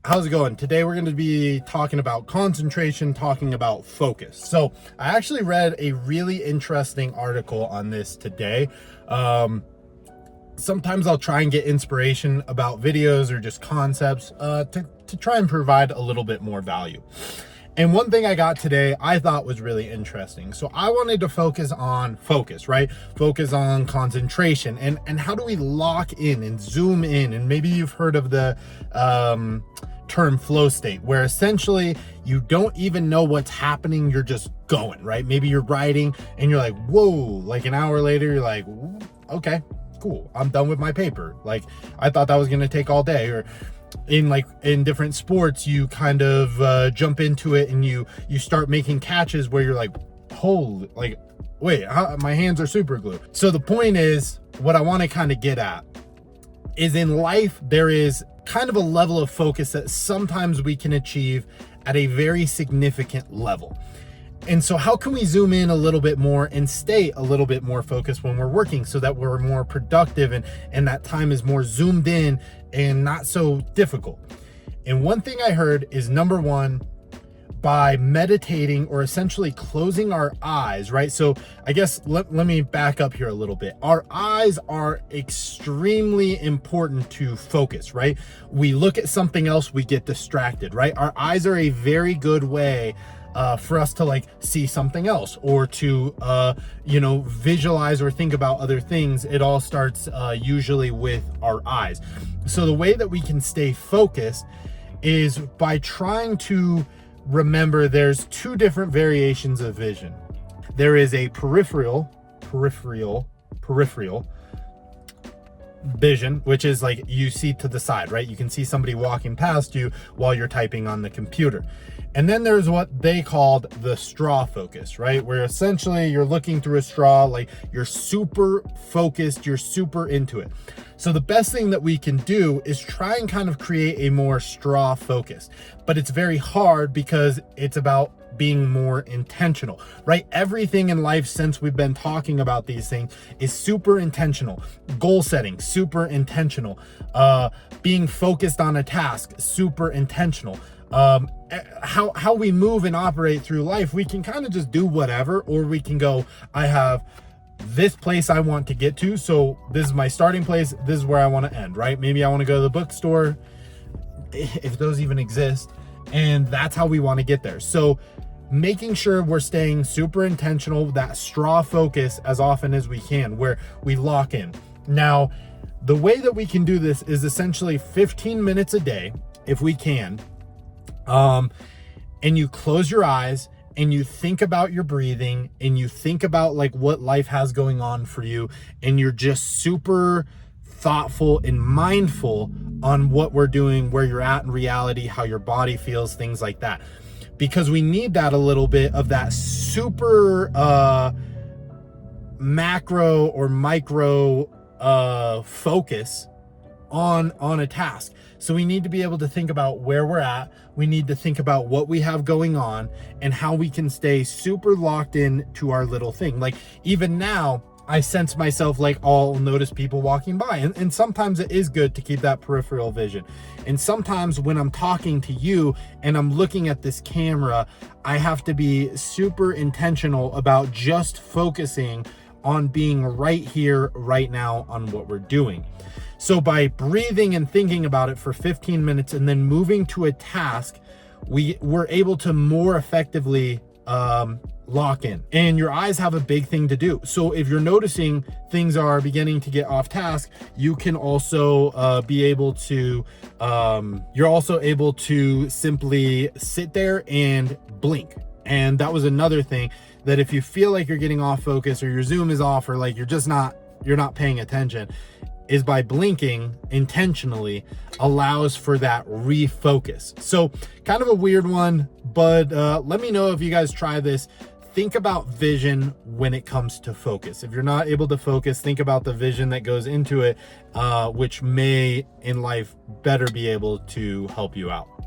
How's it going? Today we're going to be talking about concentration, talking about focus. So I actually read a really interesting article on this today. Sometimes I'll try and get inspiration about videos or just concepts to try and provide a little bit more value. And one thing I got today I thought was really interesting. So I wanted to focus on focus, right? Focus on concentration and how do we lock in and zoom in? And maybe you've heard of the term flow state, where essentially you don't even know what's happening. You're just going, right? Maybe you're writing and you're like, whoa, like an hour later, you're like, okay, cool. I'm done with my paper. Like I thought that was going to take all day. Or in different sports, you kind of jump into it and you start making catches where you're like, holy, like, wait, my hands are super glue. So the point is, what I want to kind of get at is in life, there is kind of a level of focus that sometimes we can achieve at a very significant level. And so how can we zoom in a little bit more and stay a little bit more focused when we're working so that we're more productive and that time is more zoomed in and not so difficult? And one thing I heard is, number one, by meditating or essentially closing our eyes, right? So I guess let me back up here a little bit. Our eyes are extremely important to focus, right? We look at something else, we get distracted, right? Our eyes are a very good way for us to like see something else or to, visualize or think about other things. It all starts usually with our eyes. So the way that we can stay focused is by trying to remember there's two different variations of vision. There is a peripheral vision, which is like you see to the side, right? You can see somebody walking past you while you're typing on the computer. And then there's what they called the straw focus, right? Where essentially you're looking through a straw, like you're super focused, you're super into it. So the best thing that we can do is try and kind of create a more straw focus, but it's very hard because it's about being more intentional, right? Everything in life since we've been talking about these things is super intentional. Goal setting, super intentional. Being focused on a task, super intentional. How we move and operate through life, we can kind of just do whatever, or we can go, I have this place I want to get to, so this is my starting place, this is where I want to end, right? Maybe I want to go to the bookstore, if those even exist, and that's how we want to get there. So making sure we're staying super intentional, that straw focus as often as we can, where we lock in. Now, the way that we can do this is essentially 15 minutes a day, if we can, and you close your eyes and you think about your breathing and you think about like what life has going on for you, and you're just super thoughtful and mindful on what we're doing, where you're at in reality, how your body feels, things like that. Because we need that a little bit of that super macro or micro focus on a task. So we need to be able to think about where we're at. We need to think about what we have going on and how we can stay super locked in to our little thing. Like even now, I sense myself like I'll notice people walking by, and sometimes it is good to keep that peripheral vision. And sometimes when I'm talking to you and I'm looking at this camera, I have to be super intentional about just focusing on being right here, right now on what we're doing. So by breathing and thinking about it for 15 minutes and then moving to a task, we're able to more effectively lock in. And your eyes have a big thing to do. So if you're noticing things are beginning to get off task, you can also be able to, you're also able to simply sit there and blink. And that was another thing, that if you feel like you're getting off focus or your zoom is off, or like you're not paying attention, is by blinking intentionally allows for that refocus. So kind of a weird one, but let me know if you guys try this. Think about vision when it comes to focus. If you're not able to focus, think about the vision that goes into it, which may in life better be able to help you out.